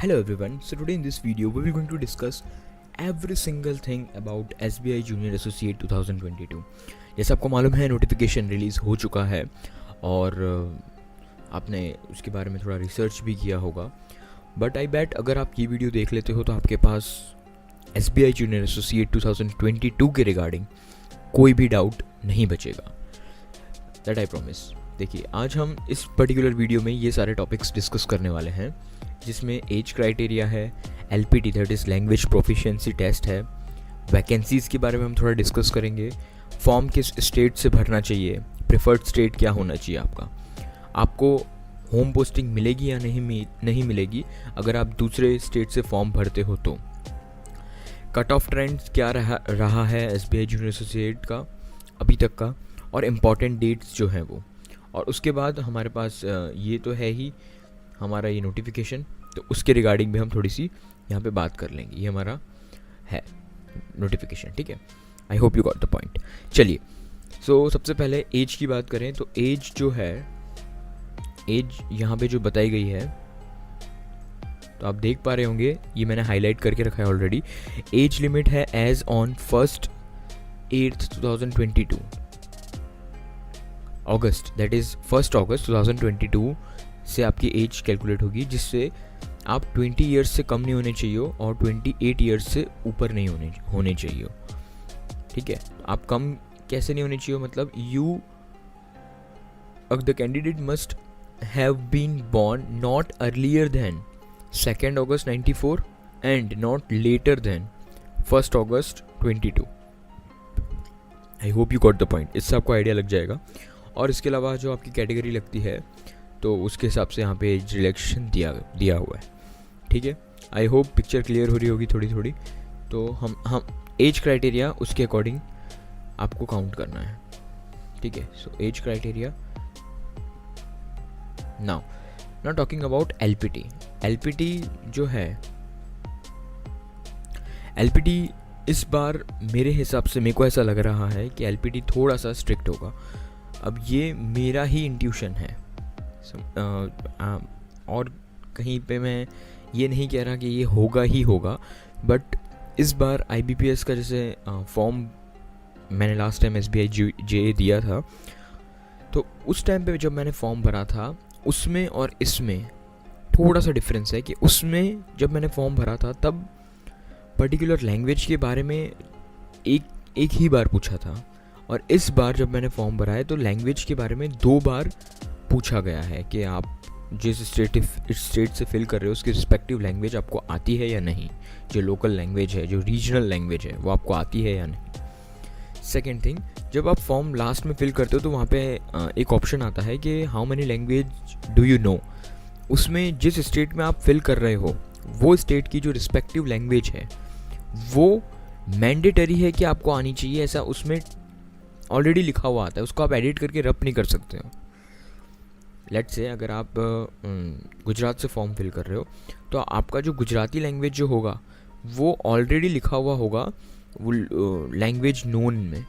Hello everyone, so today in this video we will going to discuss every single thing about SBI Junior Associate 2022। जैसे आपको मालूम है notification release हो चुका है और आपने उसके बारे में थोड़ा रिसर्च भी किया होगा, बट आई बैट अगर आप ये वीडियो देख लेते हो तो आपके पास SBI Junior Associate 2022 के रिगार्डिंग कोई भी डाउट नहीं बचेगा, दैट आई प्रॉमिस। देखिए, आज हम इस पर्टिकुलर वीडियो में ये सारे टॉपिक्स डिस्कस करने वाले हैं, जिसमें एज क्राइटेरिया है, LPT that is language proficiency test है, वैकेंसीज़ के बारे में हम थोड़ा डिस्कस करेंगे, फॉर्म किस स्टेट से भरना चाहिए, प्रेफर्ड स्टेट क्या होना चाहिए आपको होम पोस्टिंग मिलेगी या नहीं मिलेगी अगर आप दूसरे स्टेट से फॉर्म भरते हो तो, कट ऑफ ट्रेंड क्या रहा है SBI जूनियर एसोसिएट का अभी तक का, और इम्पॉर्टेंट डेट्स जो हैं वो, और उसके बाद हमारे पास ये तो है ही हमारा ये नोटिफिकेशन, तो उसके रिगार्डिंग भी हम थोड़ी सी यहाँ पे बात कर लेंगे। ये हमारा है नोटिफिकेशन, ठीक है। आई hope you got the point. चलिए, सो सबसे पहले एज की बात करें तो एज जो है, एज यहाँ पे जो बताई गई है तो आप देख पा रहे होंगे, ये मैंने हाईलाइट करके रखा है ऑलरेडी। एज लिमिट है age on 1st 2022 August, that is 1 August 2022 से आपकी एज कैलकुलेट होगी, जिससे आप 20 ईयर्स से कम नहीं होने चाहिए और 28 ईयर्स से ऊपर नहीं होने चाहिए, ठीक है। आप कम कैसे नहीं होने चाहिए, मतलब the candidate must have been born not earlier than 2 August 94 and not later than 1 August 22। I hope you got the point, इससे आपको आइडिया लग जाएगा। और इसके अलावा जो आपकी कैटेगरी लगती है तो उसके हिसाब से यहाँ पे एज रिलैक्सेशन दिया हुआ है, ठीक है। आई होप पिक्चर क्लियर हो रही होगी थोड़ी। तो हम एज क्राइटेरिया उसके अकॉर्डिंग आपको काउंट करना है, ठीक है। So age criteria now talking about LPT जो है, LPT इस बार मेरे हिसाब से मेरे को ऐसा लग रहा है कि LPT थोड़ा सा स्ट्रिक्ट होगा। अब ये मेरा ही इंट्यूशन है, और कहीं पे मैं ये नहीं कह रहा कि ये होगा ही होगा, बट इस बार IBPS का जैसे फॉर्म मैंने लास्ट टाइम SBI JA दिया था, तो उस टाइम पे जब मैंने फॉर्म भरा था उसमें और इसमें थोड़ा सा डिफरेंस है कि उसमें जब मैंने फॉर्म भरा था तब पर्टिकुलर लैंग्वेज के बारे में एक ही बार पूछा था, और इस बार जब मैंने फॉर्म भरा है तो लैंग्वेज के बारे में 2 बार पूछा गया है कि आप जिस स्टेट से फिल कर रहे हो उसकी रिस्पेक्टिव लैंग्वेज आपको आती है या नहीं, जो लोकल लैंग्वेज है, जो रीजनल लैंग्वेज है, वो आपको आती है या नहीं। सेकेंड थिंग, जब आप फॉर्म लास्ट में फिल करते हो तो वहाँ पे एक ऑप्शन आता है कि how many language do you know. उसमें जिस स्टेट में आप फिल कर रहे हो वो स्टेट की जो रिस्पेक्टिव लैंग्वेज है वो मैंडेटरी है कि आपको आनी चाहिए, ऐसा उसमें ऑलरेडी लिखा हुआ आता है, उसको आप एडिट करके रब नहीं कर सकते हो। लेट्स से अगर आप गुजरात से फॉर्म फिल कर रहे हो तो आपका जो गुजराती लैंग्वेज जो होगा वो ऑलरेडी लिखा हुआ होगा वो लैंग्वेज नोन में,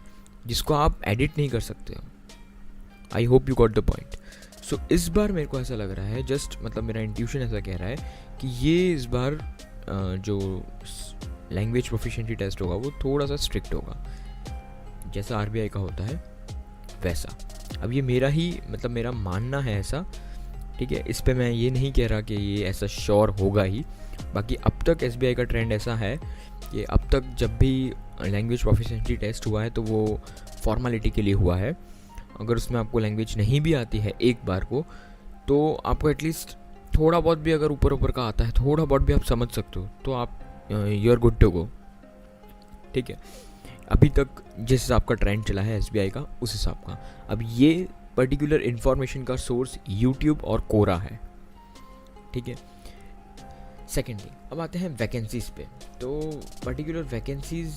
जिसको आप एडिट नहीं कर सकते हो। I hope you got the point. So इस बार मेरे को ऐसा लग रहा है, जस्ट मतलब मेरा इंट्यूशन ऐसा कह रहा है कि ये इस बार जो लैंग्वेज प्रोफिशिएंसी टेस्ट होगा वो थोड़ा सा स्ट्रिक्ट होगा, जैसा RBI का होता है वैसा। अब ये मेरा मानना है ऐसा, ठीक है। इस पे मैं ये नहीं कह रहा कि ये ऐसा श्योर होगा ही। बाकी अब तक SBI का ट्रेंड ऐसा है कि अब तक जब भी लैंग्वेज प्रोफिशिएंसी टेस्ट हुआ है तो वो फॉर्मेलिटी के लिए हुआ है। अगर उसमें आपको लैंग्वेज नहीं भी आती है एक बार को, तो आपको एटलीस्ट थोड़ा बहुत भी अगर ऊपर का आता है, थोड़ा बहुत भी आप समझ सकते हो, तो आप you are good to go, ठीक है। अभी तक जिस हिसाब का ट्रेंड चला है SBI का, उस हिसाब का। अब ये पर्टिकुलर इन्फॉर्मेशन का सोर्स YouTube और कोरा है, ठीक है। सेकेंडली, अब आते हैं वैकेंसीज़ पे। तो पर्टिकुलर वैकेंसीज़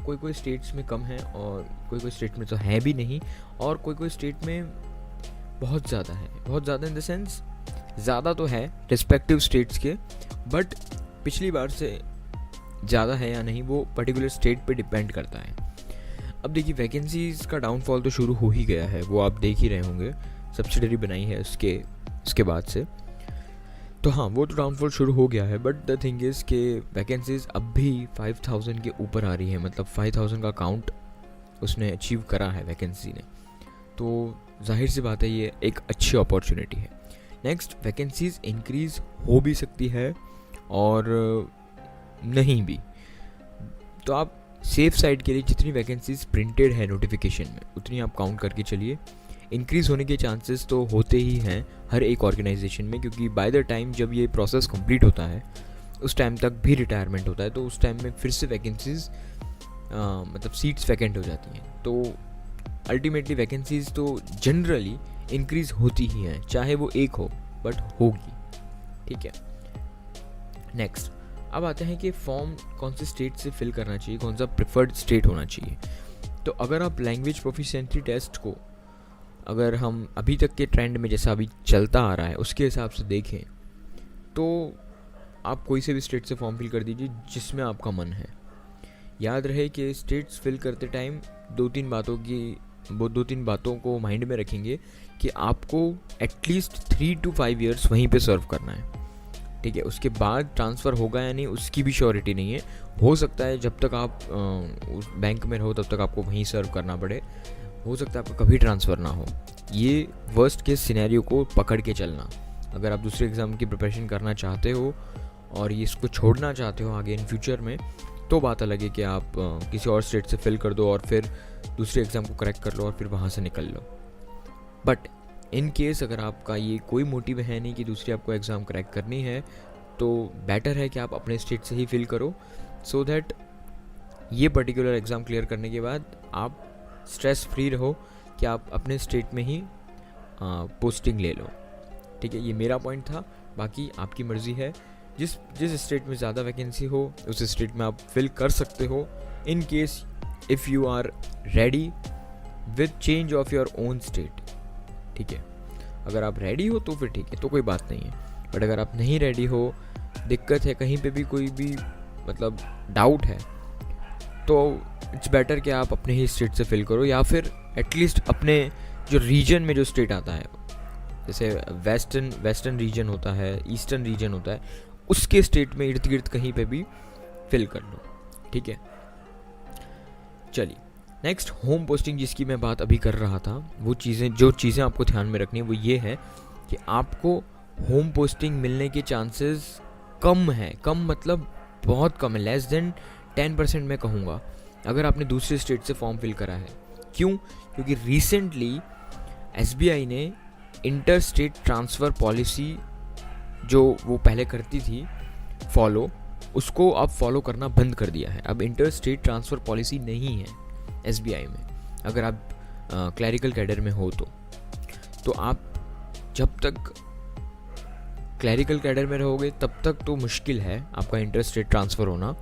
कोई स्टेट्स में कम है और कोई स्टेट में तो है भी नहीं, और कोई स्टेट में बहुत ज़्यादा है। बहुत ज़्यादा इन द सेंस, ज़्यादा तो है रिस्पेक्टिव स्टेट्स के, बट पिछली बार से ज़्यादा है या नहीं वो पर्टिकुलर स्टेट पे डिपेंड करता है। अब देखिए, वैकेंसीज़ का डाउनफॉल तो शुरू हो ही गया है, वो आप देख ही रहे होंगे, सब्सिडरी बनाई है उसके बाद से। तो हाँ, वो तो डाउनफॉल शुरू हो गया है, बट द थिंग इज़ कि वैकेंसीज़ अब भी 5000 के ऊपर आ रही है, मतलब 5000 का काउंट उसने अचीव करा है वैकेंसी ने। तो जाहिर सी बात है ये एक अच्छी अपॉर्चुनिटी है। नेक्स्ट, वैकेंसीज़ इंक्रीज़ हो भी सकती है और नहीं भी। तो आप सेफ साइड के लिए जितनी वैकेंसीज़ प्रिंटेड है नोटिफिकेशन में उतनी आप काउंट करके चलिए। इंक्रीज़ होने के चांसेस तो होते ही हैं हर एक ऑर्गेनाइजेशन में, क्योंकि बाय द टाइम जब ये प्रोसेस कंप्लीट होता है उस टाइम तक भी रिटायरमेंट होता है, तो उस टाइम में फिर से वैकेंसीज़ मतलब सीट्स वैकेंट हो जाती हैं। तो अल्टीमेटली वैकेंसीज़ तो जनरली इंक्रीज़ होती ही हैं, चाहे वो एक हो बट होगी, ठीक है। नेक्स्ट, अब आते हैं कि फॉर्म कौन से स्टेट से फिल करना चाहिए, कौन सा प्रेफर्ड स्टेट होना चाहिए। तो अगर आप लैंग्वेज प्रोफिशिएंसी टेस्ट को अगर हम अभी तक के ट्रेंड में जैसा अभी चलता आ रहा है उसके हिसाब से देखें तो आप कोई से भी स्टेट से फॉर्म फिल कर दीजिए जिसमें आपका मन है। याद रहे कि स्टेट्स फिल करते टाइम दो तीन बातों को माइंड में रखेंगे कि आपको एटलीस्ट 3 to 5 years वहीं पे सर्व करना है, ठीक है। उसके बाद ट्रांसफ़र होगा या नहीं उसकी भी श्योरिटी नहीं है। हो सकता है जब तक आप उस बैंक में रहो तब तक आपको वहीं सर्व करना पड़े, हो सकता है आपका कभी ट्रांसफ़र ना हो। ये वर्स्ट केस सिनेरियो को पकड़ के चलना। अगर आप दूसरे एग्ज़ाम की प्रिपरेशन करना चाहते हो और ये इसको छोड़ना चाहते हो आगे इन फ्यूचर में, तो बात अलग है कि आप किसी और स्टेट से फिल कर दो और फिर दूसरे एग्ज़ाम को करेक्ट कर लो और फिर वहाँ से निकल लो। बट इन केस अगर आपका ये कोई मोटिव है नहीं कि दूसरी आपको एग्ज़ाम क्रैक करनी है, तो बेटर है कि आप अपने स्टेट से ही फिल करो, सो दैट ये पर्टिकुलर एग्ज़ाम क्लियर करने के बाद आप स्ट्रेस फ्री रहो कि आप अपने स्टेट में ही पोस्टिंग ले लो, ठीक है। ये मेरा पॉइंट था, बाकी आपकी मर्ज़ी है। जिस स्टेट में ज़्यादा वैकेंसी हो उस स्टेट में आप फिल कर सकते हो, in case if you are ready with change of your own state, ठीक है। अगर आप रेडी हो तो फिर ठीक है, तो कोई बात नहीं है। बट अगर आप नहीं रेडी हो, दिक्कत है, कहीं पे भी कोई भी मतलब डाउट है, तो इट्स बेटर कि आप अपने ही स्टेट से फिल करो, या फिर एटलीस्ट अपने जो रीजन में जो स्टेट आता है, जैसे वेस्टर्न रीजन होता है, ईस्टर्न रीजन होता है, उसके स्टेट में इर्द गिर्द कहीं पे भी फिल कर लो, ठीक है। चलिए नेक्स्ट, होम पोस्टिंग जिसकी मैं बात अभी कर रहा था, वो जो चीज़ें आपको ध्यान में रखनी है वो ये है कि आपको होम पोस्टिंग मिलने के चांसेस कम है। कम मतलब बहुत कम है, लेस देन 10% मैं कहूँगा, अगर आपने दूसरे स्टेट से फॉर्म फिल करा है। क्यों? क्योंकि रिसेंटली SBI ने इंटर स्टेट ट्रांसफ़र पॉलिसी जो वो पहले करती थी फॉलो, उसको अब फॉलो करना बंद कर दिया है। अब इंटर स्टेट ट्रांसफ़र पॉलिसी नहीं है SBI में, अगर आप क्लैरिकल कैडर में हो तो आप जब तक क्लैरिकल कैडर में रहोगे तब तक तो मुश्किल है आपका इंटर स्टेट ट्रांसफ़र होना।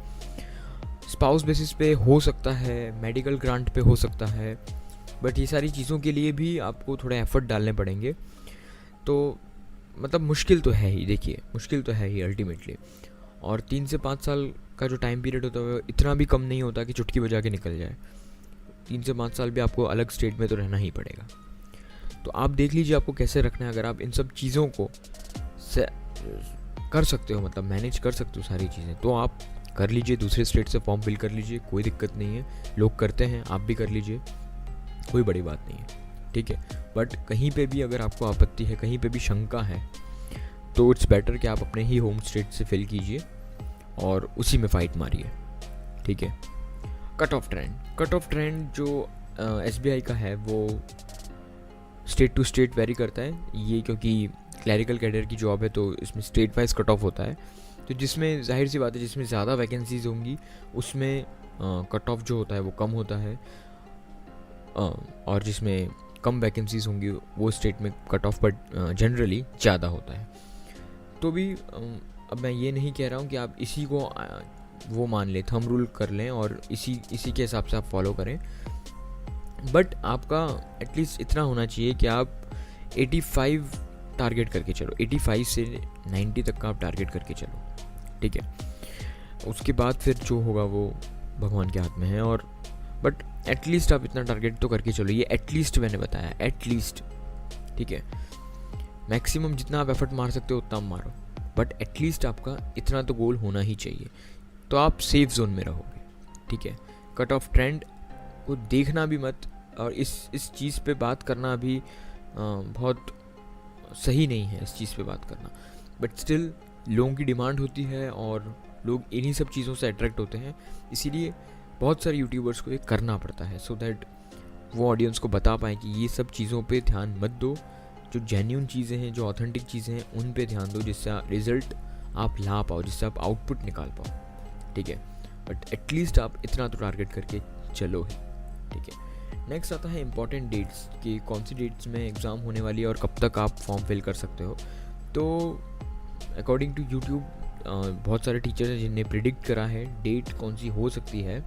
स्पाउस बेसिस पे हो सकता है, मेडिकल ग्रांट पे हो सकता है, बट ये सारी चीज़ों के लिए भी आपको थोड़ा एफर्ट डालने पड़ेंगे। तो मतलब मुश्किल तो है ही, देखिए मुश्किल तो है ही अल्टीमेटली। और 3 से 5 साल का जो टाइम पीरियड होता है इतना भी कम नहीं होता कि चुटकी बजा के निकल जाए। 3 से 5 साल भी आपको अलग स्टेट में तो रहना ही पड़ेगा। तो आप देख लीजिए आपको कैसे रखना है। अगर आप इन सब चीज़ों को कर सकते हो, मतलब मैनेज कर सकते हो सारी चीज़ें, तो आप कर लीजिए, दूसरे स्टेट से फॉर्म फिल कर लीजिए, कोई दिक्कत नहीं है। लोग करते हैं, आप भी कर लीजिए, कोई बड़ी बात नहीं है, ठीक है। बट कहीं पे भी अगर आपको आपत्ति है, कहीं पे भी शंका है, तो इट्स बेटर कि आप अपने ही होम स्टेट से फिल कीजिए और उसी में फ़ाइट मारिए, ठीक है। कट ऑफ ट्रेंड जो SBI का है वो स्टेट टू स्टेट वेरी करता है। ये क्योंकि क्लैरिकल कैडर की जॉब है तो इसमें स्टेट वाइज कट ऑफ होता है, तो जिसमें जाहिर सी बात है जिसमें ज़्यादा वैकेंसीज होंगी उसमें कट ऑफ जो होता है वो कम होता है, और जिसमें कम वैकेंसीज होंगी वो स्टेट में कट ऑफ पर जनरली ज़्यादा होता है। तो भी अब मैं ये नहीं कह रहा हूँ कि आप इसी को वो मान लें, थंब रूल कर लें और इसी के हिसाब से आप फॉलो करें, बट आपका एटलीस्ट इतना होना चाहिए कि आप 85 टारगेट करके चलो, 85 से 90 तक का आप टारगेट करके चलो, ठीक है। उसके बाद फिर जो होगा वो भगवान के हाथ में है, और बट एटलीस्ट आप इतना टारगेट तो करके चलो। ये एटलीस्ट मैंने बताया, एटलीस्ट, ठीक है। मैक्सिमम जितना आप एफर्ट मार सकते हो उतना आप मारो, बट एटलीस्ट आपका इतना तो गोल होना ही चाहिए, तो आप सेफ जोन में रहोगे। ठीक है, कट ऑफ ट्रेंड को देखना भी मत, और इस चीज़ पे बात करना भी बहुत सही नहीं है, इस चीज़ पे बात करना। बट स्टिल लोगों की डिमांड होती है और लोग इन्हीं सब चीज़ों से अट्रैक्ट होते हैं, इसीलिए बहुत सारे यूट्यूबर्स को ये करना पड़ता है, सो दैट वो ऑडियंस को बता पाएँ कि ये सब चीज़ों पे ध्यान मत दो, जो जेन्युइन चीज़ें हैं, जो ऑथेंटिक चीज़ें हैं, उन पे ध्यान दो, जिससे रिज़ल्ट आप ला पाओ, जिससे आप आउटपुट निकाल पाओ। ठीक है, बट एटलीस्ट आप इतना तो टारगेट करके चलो ही। ठीक है, नेक्स्ट आता है इंपॉर्टेंट डेट्स, कि कौन सी डेट्स में एग्ज़ाम होने वाली है और कब तक आप फॉर्म फिल कर सकते हो। तो अकॉर्डिंग टू यूट्यूब बहुत सारे टीचर्स हैं जिनने प्रिडिक्ट करा है डेट कौन सी हो सकती है,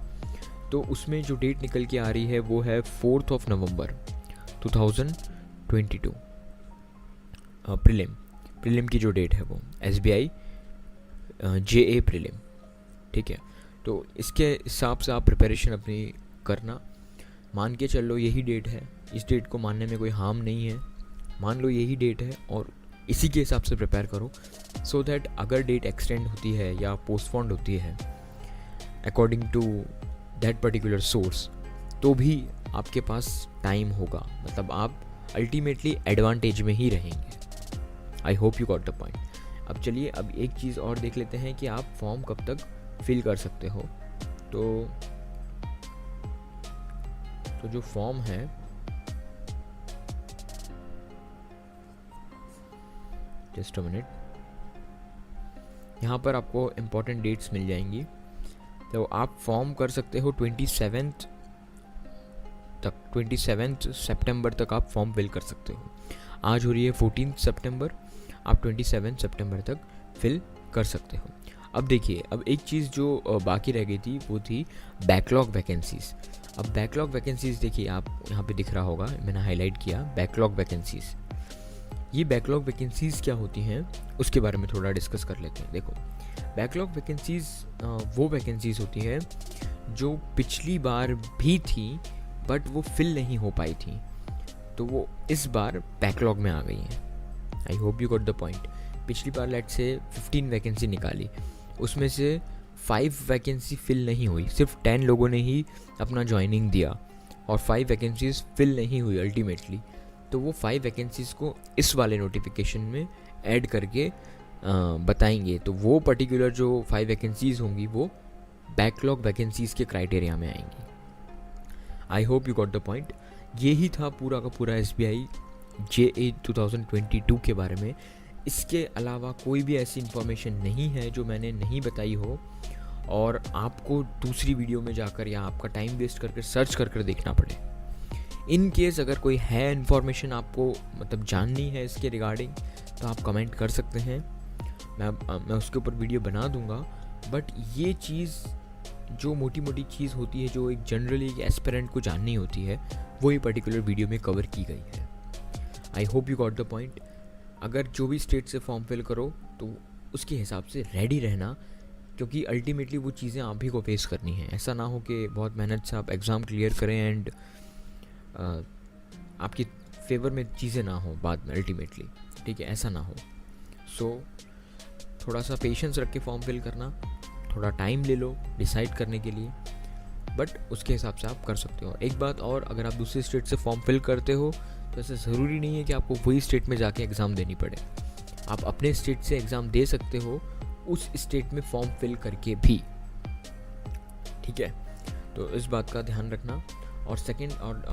तो उसमें जो डेट निकल के आ रही है वो है 4 नवंबर 2022। प्रीलिम की जो डेट है वो SBI JA प्रीलिम। ठीक है, तो इसके हिसाब से आप प्रिपरेशन अपनी करना, मान के चल लो यही डेट है, इस डेट को मानने में कोई हार्म नहीं है, मान लो यही डेट है और इसी के हिसाब से प्रिपेयर करो, सो दैट अगर डेट एक्सटेंड होती है या पोस्टपोन्ड होती है according to that particular source, तो भी आपके पास टाइम होगा, मतलब आप अल्टीमेटली एडवांटेज में ही रहेंगे। आई hope you got the point. अब चलिए, अब एक चीज़ और देख लेते हैं कि आप फॉर्म कब तक फिल कर सकते हो। तो जो फॉर्म है, जस्ट अ मिनट, यहाँ पर आपको इम्पोर्टेंट डेट्स मिल जाएंगी। तो आप फॉर्म कर सकते हो 27 सितंबर तक आप फॉर्म फिल कर सकते हो। आज हो रही है 14 सितंबर, आप 27 सितंबर तक फिल कर सकते हो। अब देखिए, अब एक चीज़ जो बाकी रह गई थी वो थी बैकलॉग वैकेंसीज़। अब बैकलॉग वैकेंसीज़ देखिए, आप यहाँ पे दिख रहा होगा, मैंने हाईलाइट किया बैकलॉग वैकेंसीज़। ये बैकलॉग वैकेंसीज़ क्या होती हैं उसके बारे में थोड़ा डिस्कस कर लेते हैं। देखो, बैकलॉग वैकेंसीज़ वो वैकेंसीज़ होती हैं जो पिछली बार भी थी बट वो फिल नहीं हो पाई थी, तो वो इस बार बैकलॉग में आ गई हैं। आई hope you got the point. पिछली बार लेट से 15 वैकेंसी निकाली, उसमें से 5 वैकेंसी फिल नहीं हुई, सिर्फ 10 लोगों ने ही अपना ज्वाइनिंग दिया और 5 वैकेंसीज फिल नहीं हुई अल्टीमेटली। तो वो 5 वैकेंसीज़ को इस वाले नोटिफिकेशन में ऐड करके बताएंगे, तो वो पर्टिकुलर जो 5 वैकेंसीज़ होंगी वो बैकलॉग वैकेंसीज़ के क्राइटेरिया में आएंगी। आई hope you got the point. यही था पूरा का पूरा SBI JA 2022 के बारे में। इसके अलावा कोई भी ऐसी इन्फॉर्मेशन नहीं है जो मैंने नहीं बताई हो और आपको दूसरी वीडियो में जाकर या आपका टाइम वेस्ट करके सर्च कर देखना पड़े। इन केस अगर कोई है इन्फॉर्मेशन आपको मतलब जाननी है इसके रिगार्डिंग, तो आप कमेंट कर सकते हैं, मैं उसके ऊपर वीडियो बना दूंगा। बट ये चीज़ जो मोटी मोटी चीज़ होती है जो एक जनरली एक एस्पिरेंट को जाननी होती है, वो ये पर्टिकुलर वीडियो में कवर की गई है। आई hope you got the point. अगर जो भी स्टेट से फॉर्म फिल करो तो उसके हिसाब से रेडी रहना, क्योंकि अल्टीमेटली वो चीज़ें आप ही को फेस करनी है। ऐसा ना हो कि बहुत मेहनत से आप एग्ज़ाम क्लियर करें एंड आपकी फेवर में चीज़ें ना हो बाद में अल्टीमेटली। ठीक है, ऐसा ना हो। सो थोड़ा सा पेशेंस रख के फॉर्म फिल करना, थोड़ा टाइम ले लो डिसाइड करने के लिए, बट उसके हिसाब से आप कर सकते हो। एक बात और, अगर आप दूसरे स्टेट से फॉर्म फिल करते हो तो ऐसा ज़रूरी नहीं है कि आपको वही स्टेट में जाके एग्ज़ाम देनी पड़े। आप अपने स्टेट से एग्ज़ाम दे सकते हो उस स्टेट में फॉर्म फिल करके भी। ठीक है, तो इस बात का ध्यान रखना। और सेकंड और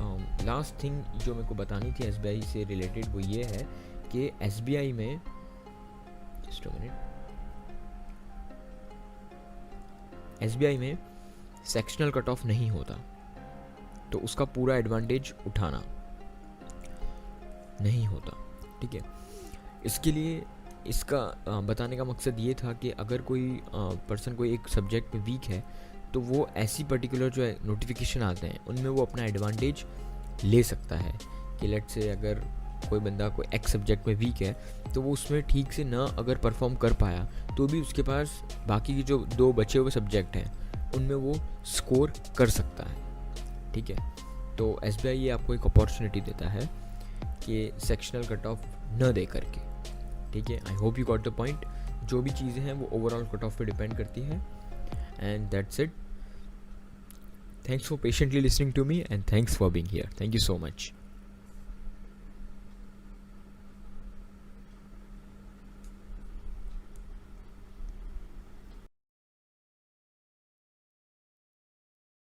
लास्ट थिंग जो मेरे को बतानी थी SBI से रिलेटेड वो ये है कि SBI में जस्ट अ मिनट, SBI में सेक्शनल कट ऑफ नहीं होता, तो उसका पूरा एडवांटेज उठाना नहीं होता। ठीक है, इसके लिए इसका बताने का मकसद ये था कि अगर कोई पर्सन कोई एक सब्जेक्ट में वीक है तो वो ऐसी पर्टिकुलर जो नोटिफिकेशन आते हैं उनमें वो अपना एडवांटेज ले सकता है कि लेट से अगर कोई बंदा कोई एक सब्जेक्ट में वीक है तो वो उसमें ठीक से ना अगर परफॉर्म कर पाया तो भी उसके पास बाकी के जो 2 बचे हुए सब्जेक्ट हैं उनमें वो स्कोर कर सकता है। ठीक है, तो SBI ये आपको एक अपॉर्चुनिटी देता है कि सेक्शनल कट ऑफ न दे करके। ठीक है, आई hope you got the point. जो भी चीज़ें हैं वो ओवरऑल कट ऑफ पे डिपेंड करती हैं. And that's it. Thanks for patiently listening to me and thanks for being here. Thank you so much.